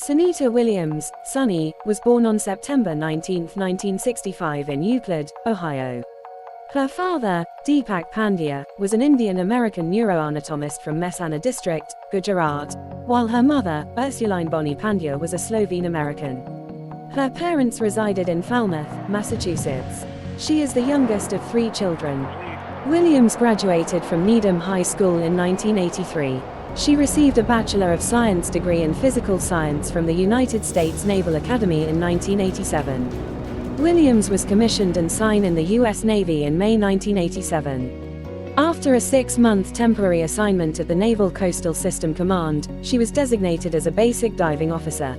Sunitha Williams, Sunny, was born on September 19, 1965 in Euclid, Ohio. Her father, Deepak Pandya, was an Indian-American neuroanatomist from Mehsana district, Gujarat, while her mother, Ursuline Bonnie Pandya, was a Slovene-American. Her parents resided in Falmouth, Massachusetts. She is the youngest of 3 children. Williams graduated from Needham High School in 1983. She received a Bachelor of Science degree in Physical Science from the United States Naval Academy in 1987. Williams was commissioned and signed in the U.S. Navy in May 1987. After a 6-month temporary assignment at the Naval Coastal System Command, she was designated as a basic diving officer.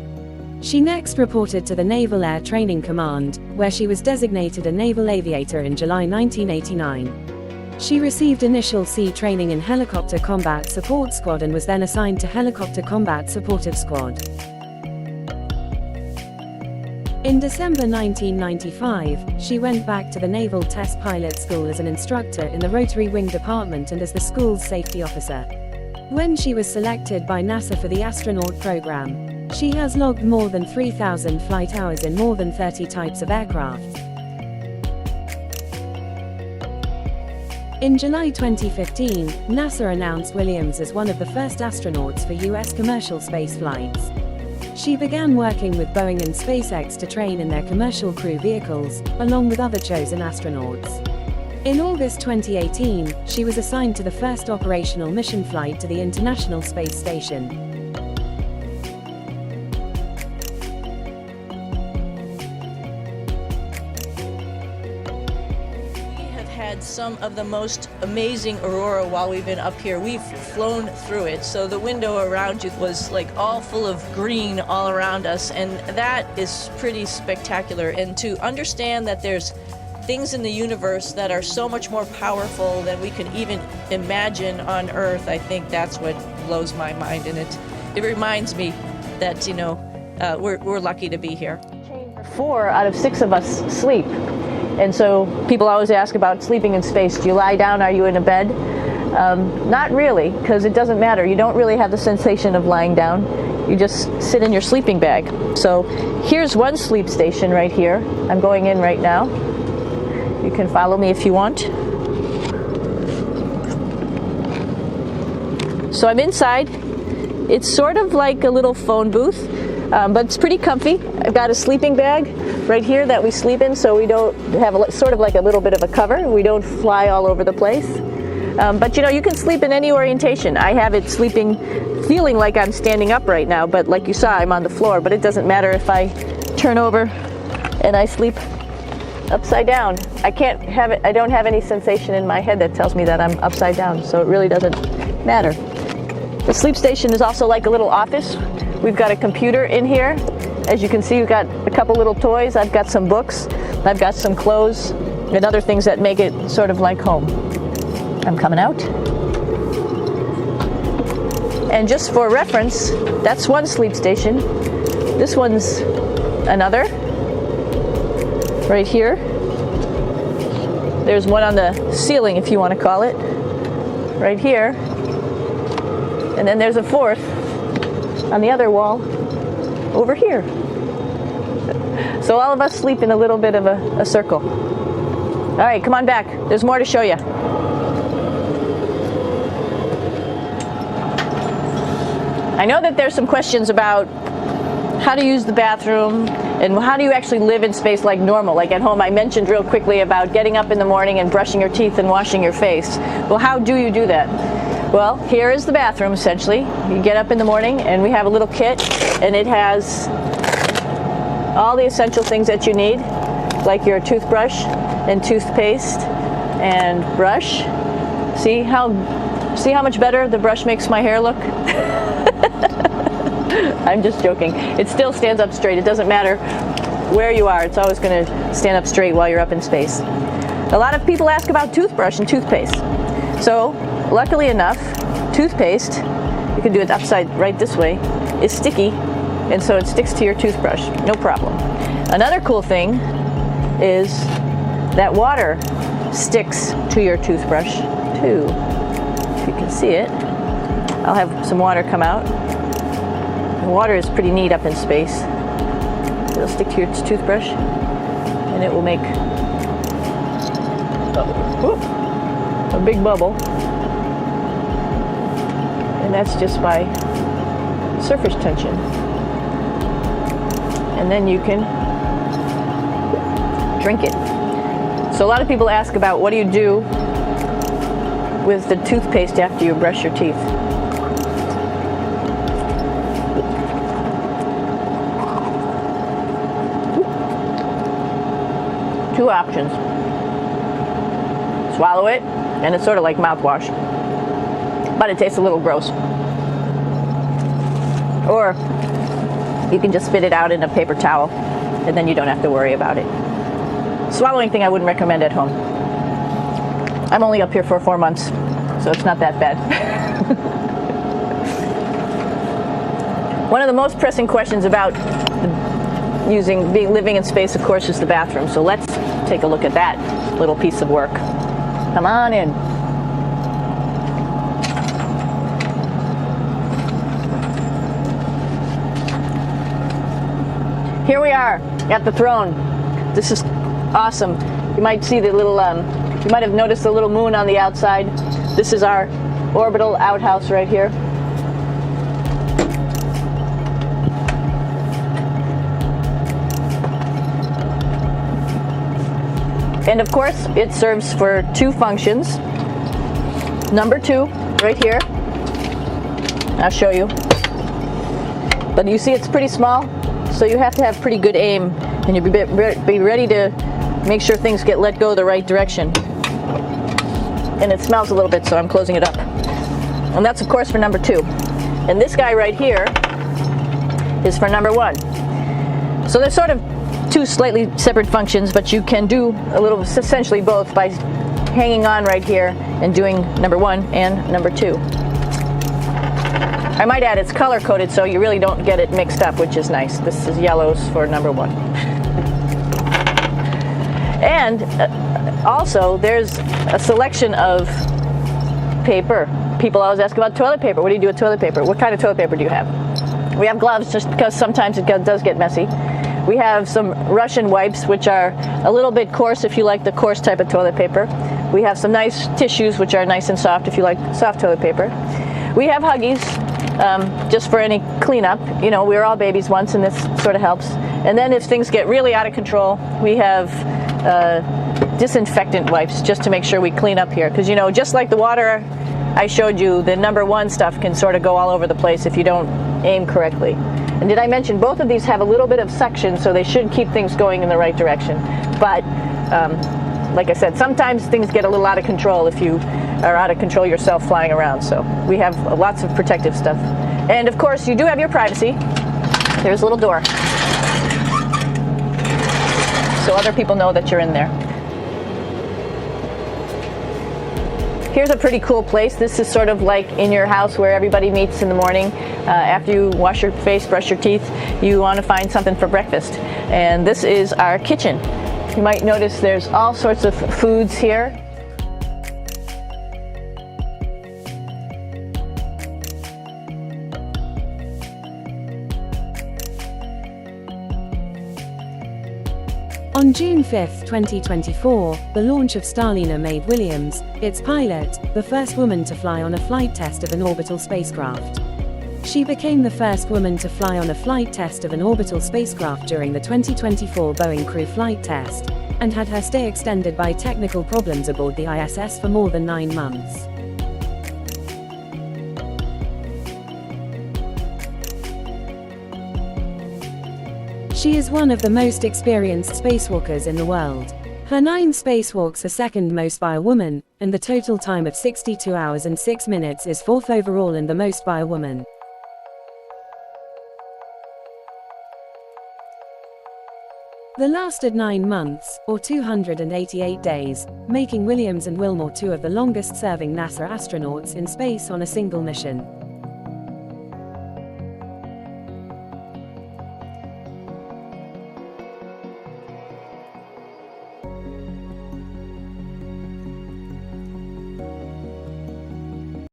She next reported to the Naval Air Training Command, where she was designated a naval aviator in July 1989. She received initial sea training in Helicopter Combat Support Squad and was then assigned to Helicopter Combat Supportive Squad. In December 1995, she went back to the Naval Test Pilot School as an instructor in the Rotary Wing Department and as the school's safety officer. When she was selected by NASA for the Astronaut program, she has logged more than 3,000 flight hours in more than 30 types of aircraft. In July 2015, NASA announced Williams as one of the first astronauts for U.S. commercial space flights. She began working with Boeing and SpaceX to train in their commercial crew vehicles, along with other chosen astronauts. In August 2018, she was assigned to the first operational mission flight to the International Space Station. Had some of the most amazing aurora while we've been up here. We've flown through it, so the window around you was like all full of green all around us, and that is pretty spectacular. And to understand that there's things in the universe that are so much more powerful than we can even imagine on Earth, I think that's what blows my mind, and it reminds me that, you know, we're lucky to be here. 4 out of 6 of us sleep. And so people always ask about sleeping in space. Do you lie down? Are you in a bed? Not really, because it doesn't matter. You don't really have the sensation of lying down. You just sit in your sleeping bag. So here's one sleep station right here. I'm going in right now. You can follow me if you want. So I'm inside. It's sort of like a little phone booth, but it's pretty comfy. I've got a sleeping bag right here that we sleep in, so we don't have sort of like a little bit of a cover. We don't fly all over the place. But you know, you can sleep in any orientation. I have it feeling like I'm standing up right now, but like you saw, I'm on the floor. But it doesn't matter if I turn over and I sleep upside down. I don't have any sensation in my head that tells me that I'm upside down, so it really doesn't matter. The sleep station is also like a little office. We've got a computer in here. As you can see, we've got a couple little toys. I've got some books. I've got some clothes and other things that make it sort of like home. I'm coming out. And just for reference, that's one sleep station. This one's another. Right here. There's one on the ceiling, if you want to call it. Right here. And then there's a 4th on the other wall over here. So all of us sleep in a little bit of a circle. All right, come on back. There's more to show you. I know that there's some questions about how to use the bathroom and how do you actually live in space like normal, like at home. I mentioned real quickly about getting up in the morning and brushing your teeth and washing your face. Well, how do you do that? Well, here is the bathroom, essentially. You get up in the morning, and we have a little kit, and it has all the essential things that you need, like your toothbrush and toothpaste and brush. See how much better the brush makes my hair look? I'm just joking. It still stands up straight. It doesn't matter where you are. It's always going to stand up straight while you're up in space. A lot of people ask about toothbrush and toothpaste. So, luckily enough, toothpaste, you can do it right this way, is sticky, and so it sticks to your toothbrush, no problem. Another cool thing is that water sticks to your toothbrush too. If you can see it, I'll have some water come out. water is pretty neat up in space. It'll stick to your toothbrush, and it will make a big bubble. And that's just by surface tension. And then you can drink it. So a lot of people ask about what do you do with the toothpaste after you brush your teeth. Two options. Swallow it, and it's sort of like mouthwash, but it tastes a little gross. Or you can just spit it out in a paper towel, and then you don't have to worry about it. Swallowing thing I wouldn't recommend at home. I'm only up here for 4 months, so it's not that bad. One of the most pressing questions about living in space, of course, is the bathroom. So let's take a look at that little piece of work. Come on in. Here we are at the throne. This is awesome. You might see the little, you might have noticed the little moon on the outside. This is our orbital outhouse right here. And of course, it serves for two functions. Number 2, right here. I'll show you. But you see it's pretty small, so you have to have pretty good aim, and you'll be ready to make sure things get let go the right direction. And it smells a little bit, so I'm closing it up. And that's of course for number 2. And this guy right here is for number 1. So they're sort of two slightly separate functions, but you can do a little, essentially both, by hanging on right here and doing number 1 and number 2. I might add it's color coded, so you really don't get it mixed up, which is nice. This is yellows for number 1. And also there's a selection of paper. People always ask about toilet paper. What do you do with toilet paper? What kind of toilet paper do you have? We have gloves, just because sometimes it does get messy. We have some Russian wipes, which are a little bit coarse if you like the coarse type of toilet paper. We have some nice tissues, which are nice and soft if you like soft toilet paper. We have Huggies, just for any cleanup. You know, we were all babies once, and this sort of helps. And then if things get really out of control, we have disinfectant wipes, just to make sure we clean up here. Because, you know, just like the water I showed you, the number 1 stuff can sort of go all over the place if you don't aim correctly. And did I mention both of these have a little bit of suction, so they should keep things going in the right direction. But like I said, sometimes things get a little out of control if you are out of control yourself flying around. So we have lots of protective stuff. And of course, you do have your privacy. There's a little door, so other people know that you're in there. Here's a pretty cool place. This is sort of like in your house where everybody meets in the morning. After you wash your face, brush your teeth, you want to find something for breakfast. And this is our kitchen. You might notice there's all sorts of foods here. On June 5, 2024, the launch of Starliner made Williams, its pilot, the first woman to fly on a flight test of an orbital spacecraft. She became the first woman to fly on a flight test of an orbital spacecraft during the 2024 Boeing Crew flight test, and had her stay extended by technical problems aboard the ISS for more than 9 months. She is one of the most experienced spacewalkers in the world. Her 9 spacewalks are second most by a woman, and the total time of 62 hours and 6 minutes is 4th overall and the most by a woman. The lasted 9 months, or 288 days, making Williams and Wilmore 2 of the longest-serving NASA astronauts in space on a single mission.